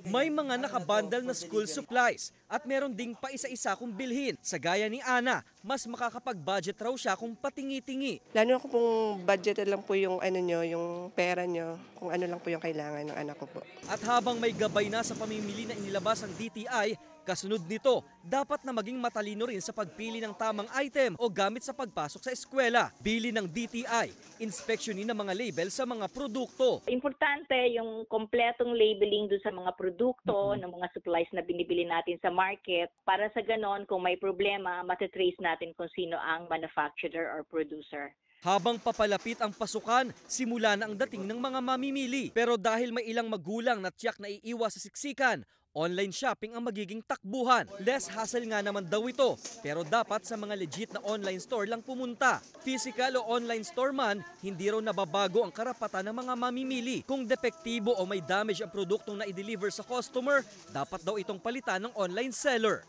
May mga nakabundle na school supplies at meron ding paisa-isa kung bilhin. Sa gaya ni Ana, mas makakapag-budget raw siya kung patingi-tingi. Lalo ako pong budget lang po yung yung pera nyo, kung ano lang po yung kailangan ng anak ko po. At habang may gabay na sa pamimili na inilabas ang DTI, kasunod nito, dapat na maging matalino rin sa pagpili ng tamang item o gamit sa pagpasok sa eskwela. Bili ng DTI, inspeksyonin ng mga label sa mga produkto. Importante yung kompletong labeling doon sa mga produkto, ng mga supplies na binibili natin sa market. Para sa ganon, kung may problema, matitrace natin kung sino ang manufacturer or producer. Habang papalapit ang pasukan, simula na ang dating ng mga mamimili. Pero dahil may ilang magulang na tiyak na iiwas sa siksikan, online shopping ang magiging takbuhan. Less hassle nga naman daw ito, pero dapat sa mga legit na online store lang pumunta. Physical o online store man, hindi raw nababago ang karapatan ng mga mamimili. Kung depektibo o may damage ang produktong na i-deliver sa customer, dapat daw itong palitan ng online seller.